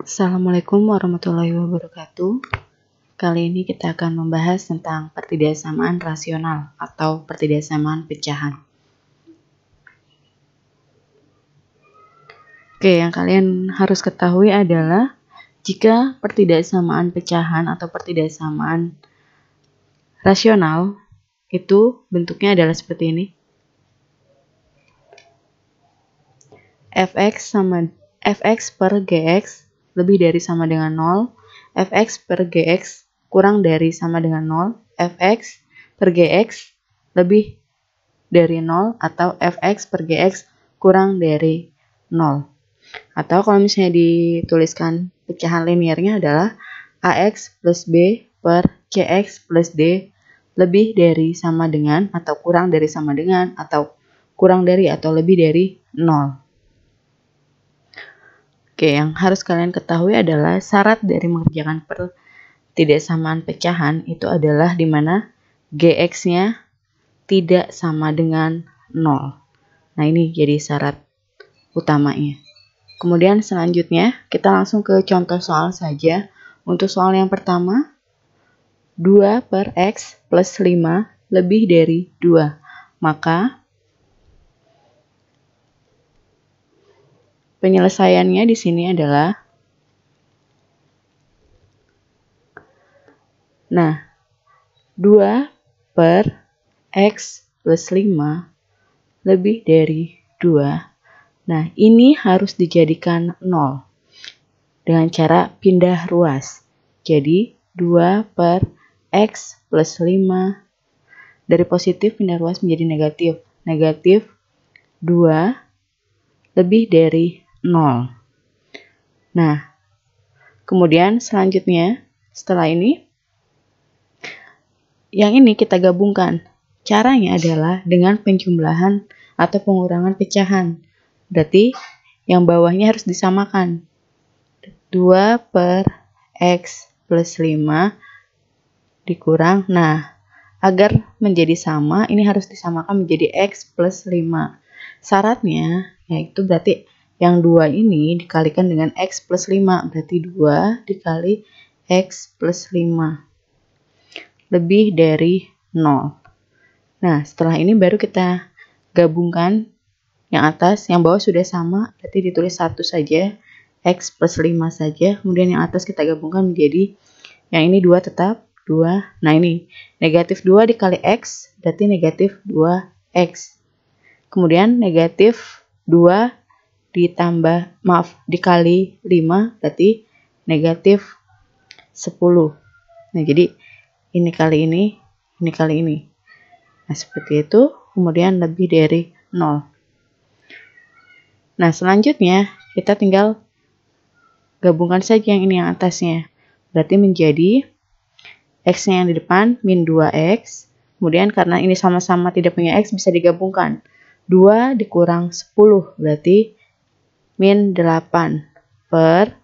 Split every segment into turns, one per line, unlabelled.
Assalamualaikum warahmatullahi wabarakatuh. Kali ini kita akan membahas tentang pertidaksamaan rasional atau pertidaksamaan pecahan. Oke, yang kalian harus ketahui adalah jika pertidaksamaan pecahan atau pertidaksamaan rasional itu bentuknya adalah seperti ini. fx per gx lebih dari sama dengan 0, fx per gx kurang dari sama dengan 0, fx per gx lebih dari 0, atau fx per gx kurang dari 0. Atau kalau misalnya dituliskan pecahan linearnya adalah ax plus b per cx plus d lebih dari sama dengan atau kurang dari sama dengan atau kurang dari atau lebih dari 0. Oke, yang harus kalian ketahui adalah syarat dari mengerjakan pertidaksamaan pecahan itu adalah di mana gx-nya tidak sama dengan 0. Nah, ini jadi syarat utamanya. Kemudian selanjutnya kita langsung ke contoh soal saja. Untuk soal yang pertama, 2 per x plus 5 lebih dari 2. Maka penyelesaiannya di sini adalah, nah, 2 per x plus 5 lebih dari 2. Nah, ini harus dijadikan 0 dengan cara pindah ruas. Jadi, 2 per x plus 5 dari positif pindah ruas menjadi negatif. Negatif 2 lebih dari 0. Nah, kemudian selanjutnya setelah ini, yang ini kita gabungkan. Caranya adalah dengan penjumlahan atau pengurangan pecahan. Berarti yang bawahnya harus disamakan. 2 per x plus 5 dikurang. Nah, agar menjadi sama, ini harus disamakan menjadi x plus 5. Syaratnya yaitu berarti yang 2 ini dikalikan dengan x plus 5. Berarti 2 dikali x plus 5 lebih dari 0. Nah, setelah ini baru kita gabungkan yang atas, yang bawah sudah sama, berarti ditulis 1 saja, x plus 5 saja, kemudian yang atas kita gabungkan menjadi, yang ini 2 tetap, 2, nah ini, negatif 2 dikali x, berarti negatif 2x. Kemudian negatif 2 dikali 5, berarti negatif 10. Nah, jadi ini kali ini kali ini. Nah, seperti itu, kemudian lebih dari 0. Nah, selanjutnya kita tinggal gabungkan saja yang ini yang atasnya. Berarti menjadi x-nya yang di depan min 2x. Kemudian karena ini sama-sama tidak punya x bisa digabungkan. 2 dikurang 10 berarti min 8 per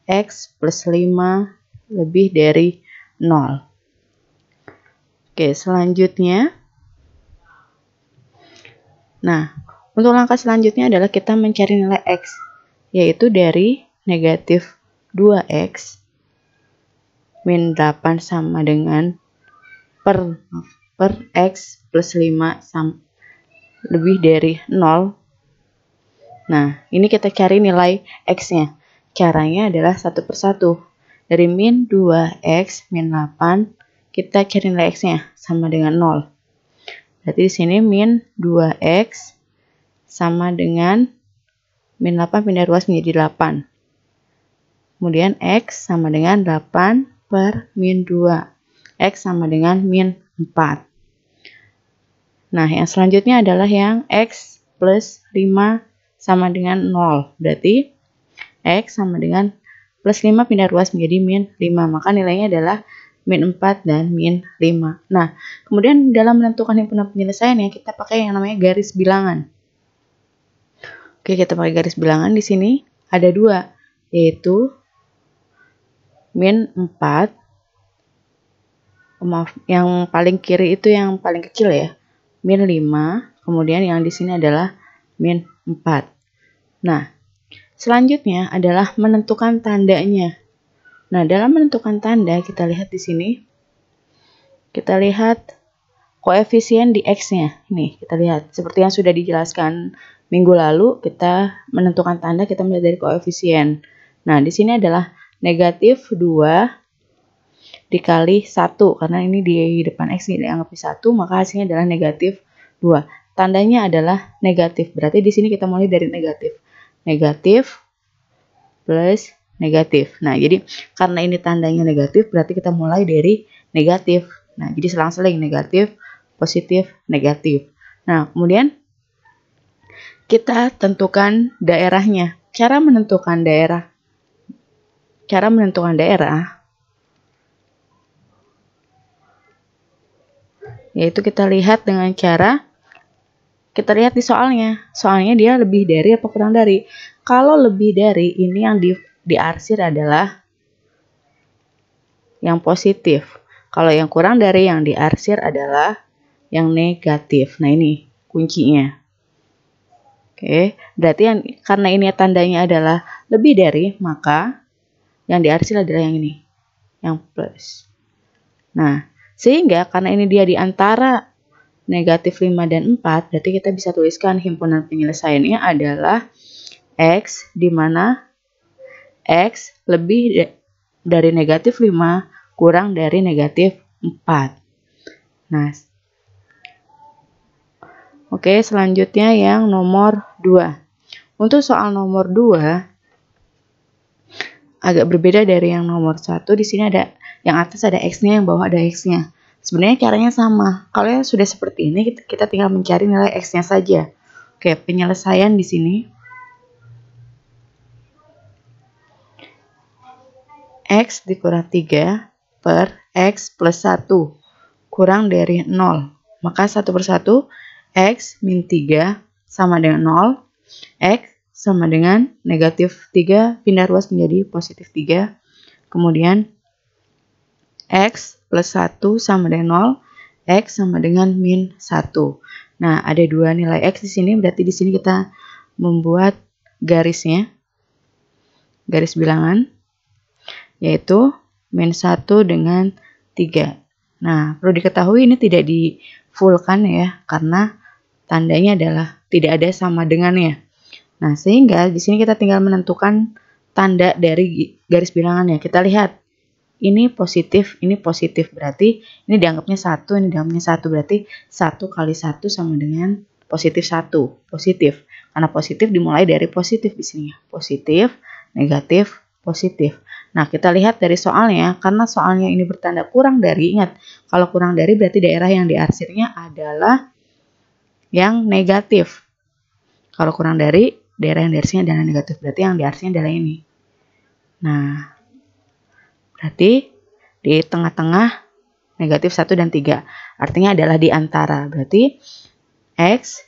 x plus 5 lebih dari 0. Oke, selanjutnya. Nah, untuk langkah selanjutnya adalah kita mencari nilai x, yaitu dari negatif 2x min 8 sama dengan per x plus 5 lebih dari 0. Nah, ini kita cari nilai x-nya. Caranya adalah satu persatu. Dari min 2x min 8, kita cari nilai x-nya sama dengan 0. Berarti di sini min 2x sama dengan min 8 pindah ruas menjadi 8. Kemudian x sama dengan 8 per min 2. X sama dengan min 4. Nah, yang selanjutnya adalah yang x plus 5 sama dengan 0. Berarti x sama dengan plus 5 pindah ruas menjadi min 5. Maka nilainya adalah min 4 dan min 5. Nah, kemudian dalam menentukan himpunan penyelesaiannya kita pakai yang namanya garis bilangan. Oke, kita pakai garis bilangan. Di sini ada 2, yaitu min 4. Maaf, yang paling kiri itu yang paling kecil ya. Min 5, kemudian yang di sini adalah min 4. Nah, selanjutnya adalah menentukan tandanya. Nah, dalam menentukan tanda, kita lihat di sini. Kita lihat koefisien di X-nya. Nih, kita lihat. Seperti yang sudah dijelaskan minggu lalu, kita menentukan tanda, kita melihat dari koefisien. Nah, di sini adalah negatif 2 dikali 1. Karena ini di depan X ini dianggap 1, maka hasilnya adalah negatif 2. Tandanya adalah negatif. Berarti di sini kita mulai dari negatif. Negatif plus negatif. Nah, jadi karena ini tandanya negatif, berarti kita mulai dari negatif. Nah, jadi selang-seling negatif, positif, negatif. Nah, kemudian kita tentukan daerahnya. Cara menentukan daerah yaitu kita lihat dengan cara kita lihat di soalnya. Soalnya dia lebih dari apa kurang dari. Kalau lebih dari, ini yang diarsir adalah yang positif. Kalau yang kurang dari, yang diarsir adalah yang negatif. Nah, ini kuncinya. Oke, berarti karena ini tandanya adalah lebih dari, maka yang diarsir adalah yang ini, yang plus. Nah, sehingga karena ini dia di antara negatif 5 dan 4, berarti kita bisa tuliskan himpunan penyelesaiannya adalah X, di mana X lebih dari negatif 5 kurang dari negatif 4. Nah, oke, selanjutnya yang nomor 2. Untuk soal nomor 2, agak berbeda dari yang nomor 1. Di sini ada yang atas ada X-nya, yang bawah ada X-nya. Sebenarnya caranya sama. Kalau yang sudah seperti ini, kita tinggal mencari nilai X-nya saja. Oke, penyelesaian di sini. X dikurang 3 per X plus 1 kurang dari 0. Maka 1 per 1, X min 3 sama dengan 0. X sama dengan negatif 3 pindah ruas menjadi positif 3. Kemudian X plus 1 sama dengan 0. X sama dengan min 1. Nah, ada dua nilai X di sini. Berarti di sini kita membuat garisnya. Garis bilangan. Yaitu min 1 dengan 3. Nah, perlu diketahui ini tidak di fullkan ya, karena tandanya adalah tidak ada sama dengannya. Nah, sehingga di sini kita tinggal menentukan tanda dari garis bilangannya. Kita lihat, ini positif, berarti ini dianggapnya 1, ini dianggapnya 1, berarti 1 kali 1 sama dengan positif 1, positif. Karena positif dimulai dari positif di sini, positif, negatif, positif. Nah, kita lihat dari soalnya, karena soalnya ini bertanda kurang dari, ingat, kalau kurang dari berarti daerah yang diarsirnya adalah yang negatif. Kalau kurang dari, daerah yang diarsirnya adalah negatif, berarti yang diarsirnya adalah ini. Nah, berarti di tengah-tengah negatif 1 dan 3, artinya adalah di antara, berarti X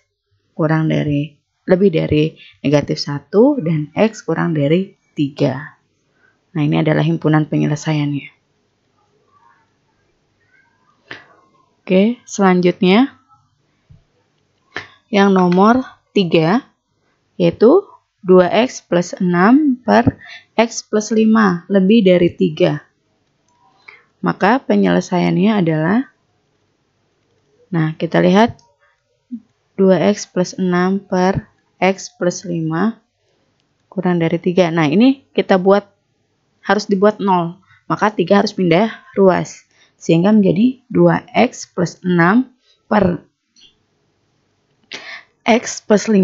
kurang dari, lebih dari negatif 1 dan X kurang dari 3. Nah, ini adalah himpunan penyelesaiannya. Oke, selanjutnya yang nomor 3, yaitu 2X plus 6 per X plus 5 lebih dari 3. Maka penyelesaiannya adalah, nah, kita lihat 2X plus 6 per X plus 5 kurang dari 3. Nah, ini kita harus dibuat 0, maka 3 harus pindah ruas, sehingga menjadi 2X plus 6 per X plus 5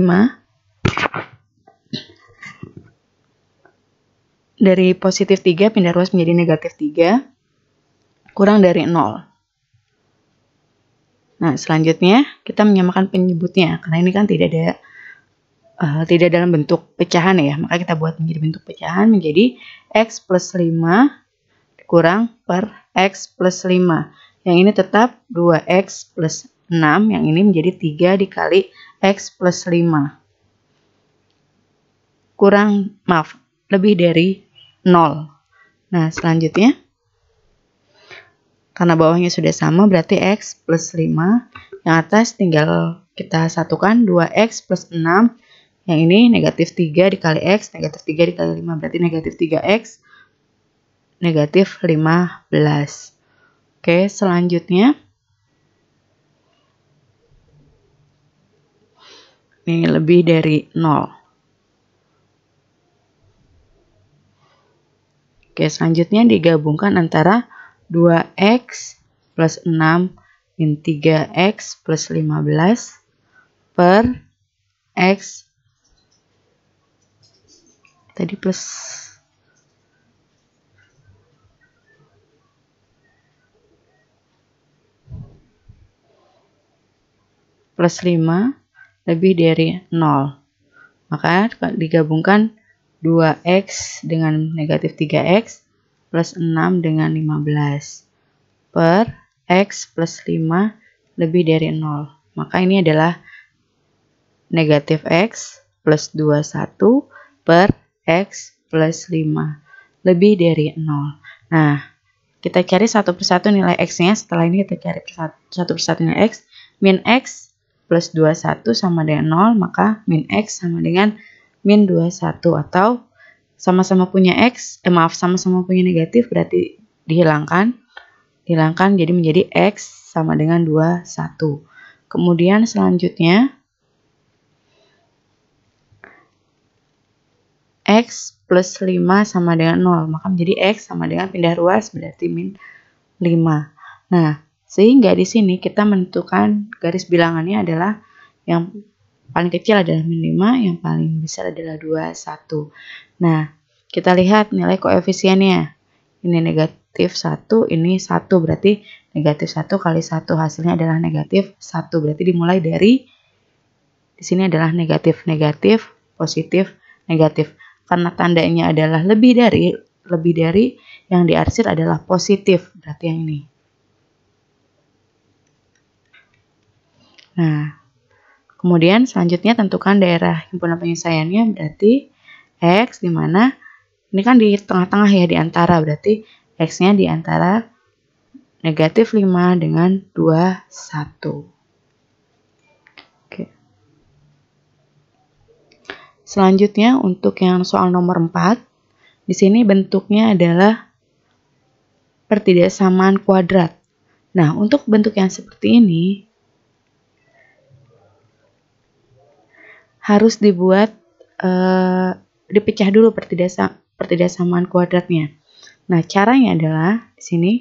dari positif 3 pindah ruas menjadi negatif 3 kurang dari 0. Nah, selanjutnya kita menyamakan penyebutnya, karena ini kan tidak dalam bentuk pecahan ya, maka kita buat menjadi bentuk pecahan, menjadi X plus 5 kurang per X plus 5. Yang ini tetap 2X plus 6, yang ini menjadi 3 dikali X plus 5. Lebih dari 0. Nah, selanjutnya, karena bawahnya sudah sama, berarti X plus 5, yang atas tinggal kita satukan 2X plus 6, Yang ini negatif 3 dikali X, negatif 3 dikali 5. Berarti negatif 3X, negatif 15. Oke, selanjutnya. Ini lebih dari 0. Oke, selanjutnya digabungkan antara 2X plus 6 min 3X plus 15 per X tadi plus plus 5 lebih dari 0. Maka digabungkan 2X dengan negatif 3X plus 6 dengan 15 per X plus 5 lebih dari 0. Maka ini adalah negatif X plus 21 per X plus 5 lebih dari 0. Nah, kita cari satu persatu nilai X-nya. Setelah ini kita cari satu persatu nilai X. Min X plus 21 sama dengan 0, maka min X sama dengan min 21. Atau sama-sama punya X, sama-sama punya negatif, berarti dihilangkan jadi menjadi X sama dengan 21. Kemudian selanjutnya X plus 5 sama dengan 0, maka menjadi X sama dengan pindah ruas, berarti min 5. Nah, sehingga di sini kita menentukan garis bilangannya adalah yang paling kecil adalah min 5, yang paling besar adalah 21. Nah, kita lihat nilai koefisiennya. Ini negatif 1, ini 1, berarti negatif 1 kali 1 hasilnya adalah negatif 1. Berarti dimulai dari di sini adalah negatif, negatif, positif, negatif. Karena tandanya adalah lebih dari yang diarsir adalah positif, berarti yang ini. Nah, kemudian selanjutnya tentukan daerah himpunan penyelesaiannya, berarti X di mana ini kan di tengah-tengah ya, di antara, berarti X-nya di antara negatif 5 dengan 21. Oke. Selanjutnya untuk yang soal nomor 4, di sini bentuknya adalah pertidaksamaan kuadrat. Nah, untuk bentuk yang seperti ini harus dibuat dipecah dulu pertidaksamaan kuadratnya. Nah, caranya adalah di sini.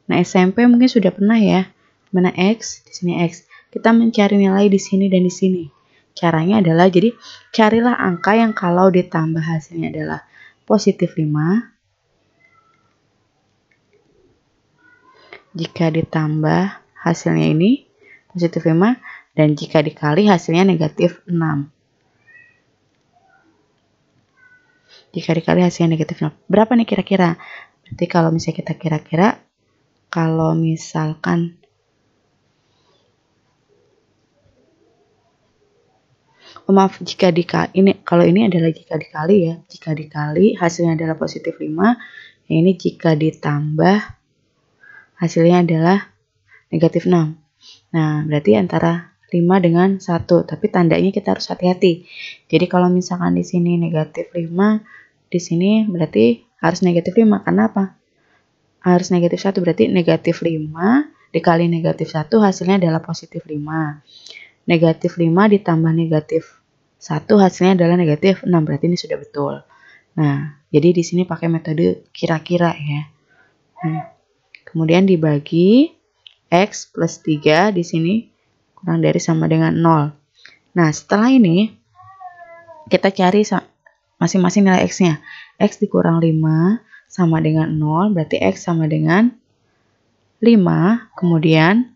Nah, SMP mungkin sudah pernah ya. Mana X, di sini X. Kita mencari nilai di sini dan di sini. Caranya adalah, jadi carilah angka yang kalau ditambah hasilnya adalah positif 5. Jika ditambah hasilnya ini positif 5. Dan jika dikali hasilnya negatif 6. Jika dikali hasilnya negatif 0. Berapa nih kira-kira? Berarti kalau misalnya kita kira-kira, kalau misalkan jika dikali, kalau ini adalah jika dikali ya. Jika dikali hasilnya adalah positif 5. Yang ini jika ditambah hasilnya adalah negatif 6. Nah, berarti antara 5 dengan 1. Tapi tandanya kita harus hati-hati. Jadi kalau misalkan di sini negatif 5, di sini berarti harus negatif 5. Karena apa? Harus negatif 1, berarti negatif 5 dikali negatif 1 hasilnya adalah positif 5. Negatif 5 ditambah negatif 1 hasilnya adalah negatif 6. Berarti ini sudah betul. Nah, jadi di sini pakai metode kira-kira ya. Nah, kemudian dibagi X plus 3 di sini kurang dari sama dengan 0. Nah, setelah ini kita cari masing-masing nilai X-nya. X dikurang 5 sama dengan 0, berarti X sama dengan 5. Kemudian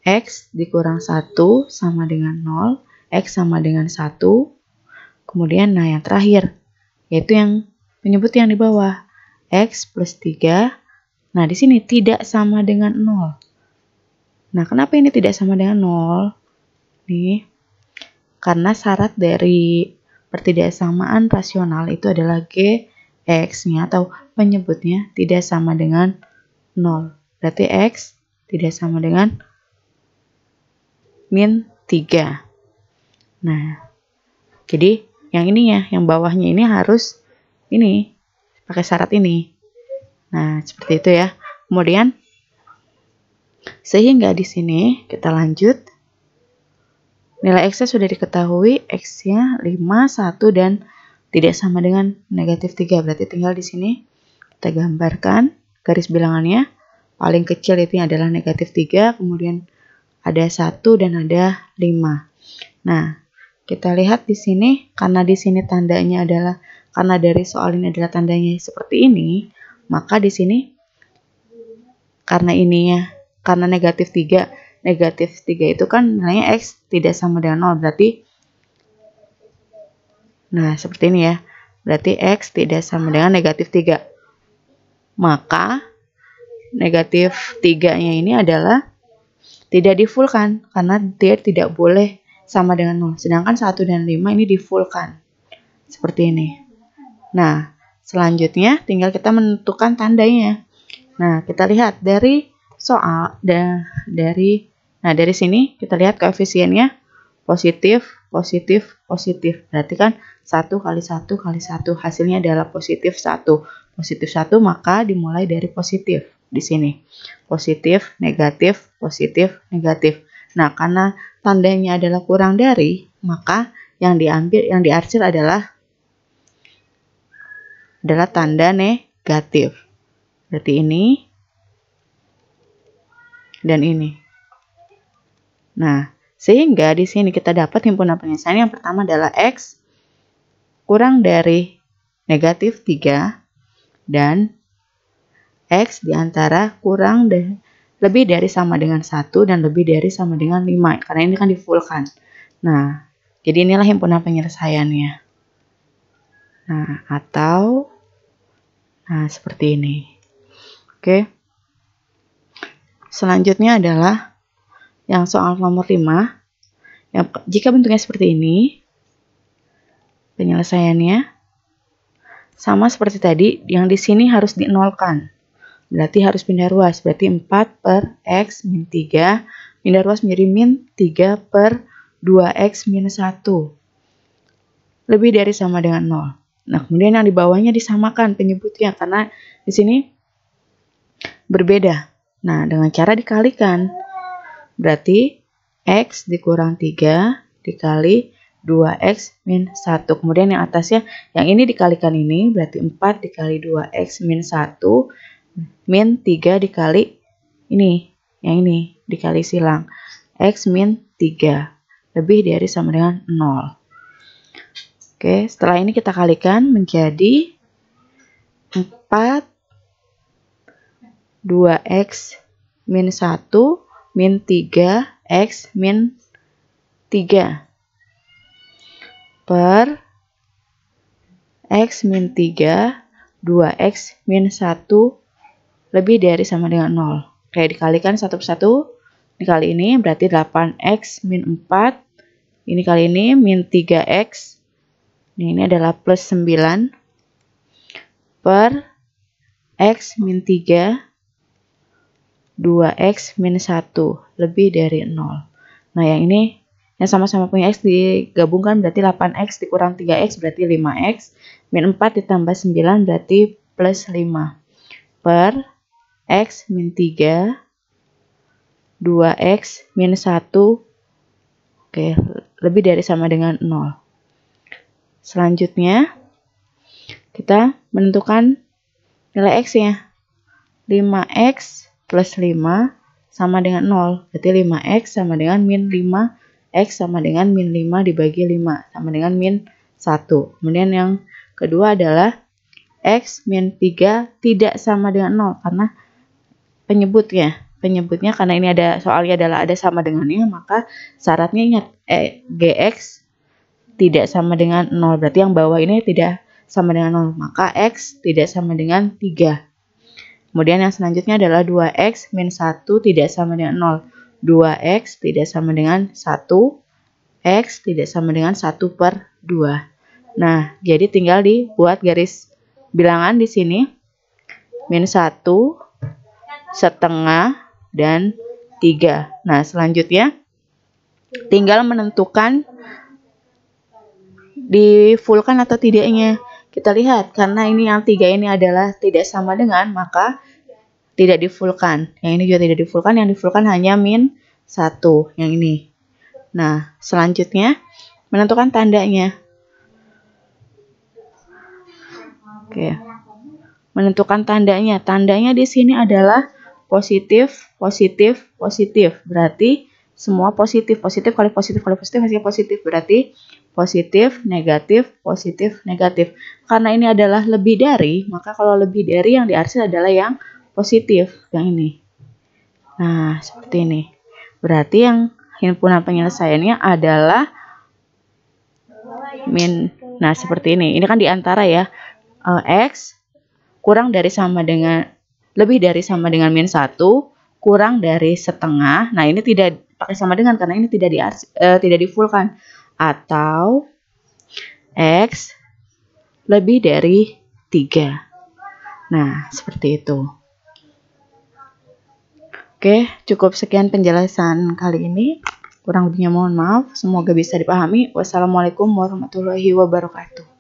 X dikurang 1 sama dengan 0, X sama dengan 1. Kemudian, nah yang terakhir, yaitu yang menyebut yang di bawah, X plus 3. Nah, di sini tidak sama dengan 0. Nah, kenapa ini tidak sama dengan 0? Nih, karena syarat dari pertidaksamaan rasional itu adalah X-nya atau penyebutnya tidak sama dengan 0. Berarti X tidak sama dengan min 3. Nah, Jadi yang ininya, yang bawahnya ini harus ini, pakai syarat ini. Nah, seperti itu ya. Kemudian, sehingga di sini kita lanjut. Nilai X-nya sudah diketahui, X-nya 5, 1, dan tidak sama dengan negatif 3. Berarti tinggal di sini kita gambarkan garis bilangannya. Paling kecil itu adalah negatif 3, kemudian ada 1 dan ada 5. Nah, kita lihat di sini, karena di sini tandanya adalah, karena dari soal ini adalah tandanya seperti ini, maka di sini, karena negatif 3 itu kan nilainya X tidak sama dengan 0, berarti, nah seperti ini ya, berarti X tidak sama dengan negatif 3. Maka, negatif 3-nya ini adalah tidak di-fullkan, karena dia tidak boleh sama dengan 0. Sedangkan 1 dan 5 ini di-fullkan. Seperti ini. Nah, selanjutnya tinggal kita menentukan tandanya. Nah, kita lihat dari soal, dari sini kita lihat koefisiennya positif, positif, positif. Berarti kan 1 kali 1 kali 1. Hasilnya adalah positif 1. Positif 1 maka dimulai dari positif di sini. Positif, negatif, positif, negatif. Nah, karena tandanya adalah kurang dari, maka yang diarsir adalah tanda negatif. Berarti ini dan ini. Nah, sehingga di sini kita dapat himpunan penyelesaian yang pertama adalah X kurang dari negatif 3 dan X diantara lebih dari sama dengan 1 dan lebih dari sama dengan 5. Karena ini kan di-fullkan. Nah, jadi inilah himpunan penyelesaiannya. Nah, atau seperti ini. Oke. Selanjutnya adalah yang soal nomor 5. Jika bentuknya seperti ini, penyelesaiannya sama seperti tadi, yang di sini harus dinolkan. Berarti harus pindah ruas. Berarti 4 per X min 3. Pindah ruas menjadi min 3 per 2X minus 1. Lebih dari sama dengan 0. Nah, kemudian yang di bawahnya disamakan penyebutnya. Karena di sini berbeda. Nah, dengan cara dikalikan. Berarti X dikurang 3 dikali 2X min 1. Kemudian yang atasnya, yang ini dikalikan ini. Berarti 4 dikali 2X min 1. Min 3 dikali ini, yang ini dikali silang X min 3 lebih dari sama dengan 0. Oke, setelah ini kita kalikan menjadi 4 2X min 1 min 3X min 3 per X min 3 2X min 1 lebih dari sama dengan 0. Kayak dikalikan satu persatu. Dikali ini berarti 8X min 4. Ini kali ini min 3X. Ini adalah plus 9. Per X min 3. 2X min 1. Lebih dari 0. Nah, yang ini yang sama-sama punya X digabungkan berarti 8X dikurang 3X berarti 5X. Min 4 ditambah 9 berarti plus 5. Per X min 3, 2X min 1, oke, lebih dari sama dengan 0. Selanjutnya, kita menentukan nilai X-nya. 5X plus 5 sama dengan 0. Berarti 5X sama dengan min 5X sama dengan min 5 dibagi 5. Sama dengan min 1. Kemudian yang kedua adalah X min 3 tidak sama dengan 0. Karena penyebutnya karena ini ada soalnya adalah ada sama dengannya, maka syaratnya ingat GX tidak sama dengan 0. Berarti yang bawah ini tidak sama dengan 0, maka X tidak sama dengan 3. Kemudian yang selanjutnya adalah 2X min 1 tidak sama dengan 0. 2X tidak sama dengan 1. X tidak sama dengan 1 per 2. Nah, jadi tinggal dibuat garis bilangan di sini. Min 1, setengah, dan 3. Nah, selanjutnya tinggal menentukan di-fullkan atau tidaknya. Kita lihat, karena ini yang 3 ini adalah tidak sama dengan, maka tidak di-fullkan. Yang ini juga tidak di-fullkan, yang di-fullkan hanya min 1, yang ini. Nah, selanjutnya menentukan tandanya. Oke. Menentukan tandanya. Tandanya di sini adalah positif, positif, positif. Berarti semua positif. Positif kali positif kali positif hasilnya positif. Berarti positif, negatif, positif, negatif. Karena ini adalah lebih dari, maka kalau lebih dari yang diarsir adalah yang positif, yang ini. Nah, seperti ini. Berarti yang himpunan penyelesaiannya adalah min. Nah, seperti ini. Ini kan diantara ya. X kurang dari sama dengan, lebih dari sama dengan min 1, kurang dari setengah. Nah, ini tidak pakai sama dengan karena ini tidak di-fullkan. Atau X lebih dari 3. Nah, seperti itu. Oke, cukup sekian penjelasan kali ini. Kurang lebihnya mohon maaf. Semoga bisa dipahami. Wassalamualaikum warahmatullahi wabarakatuh.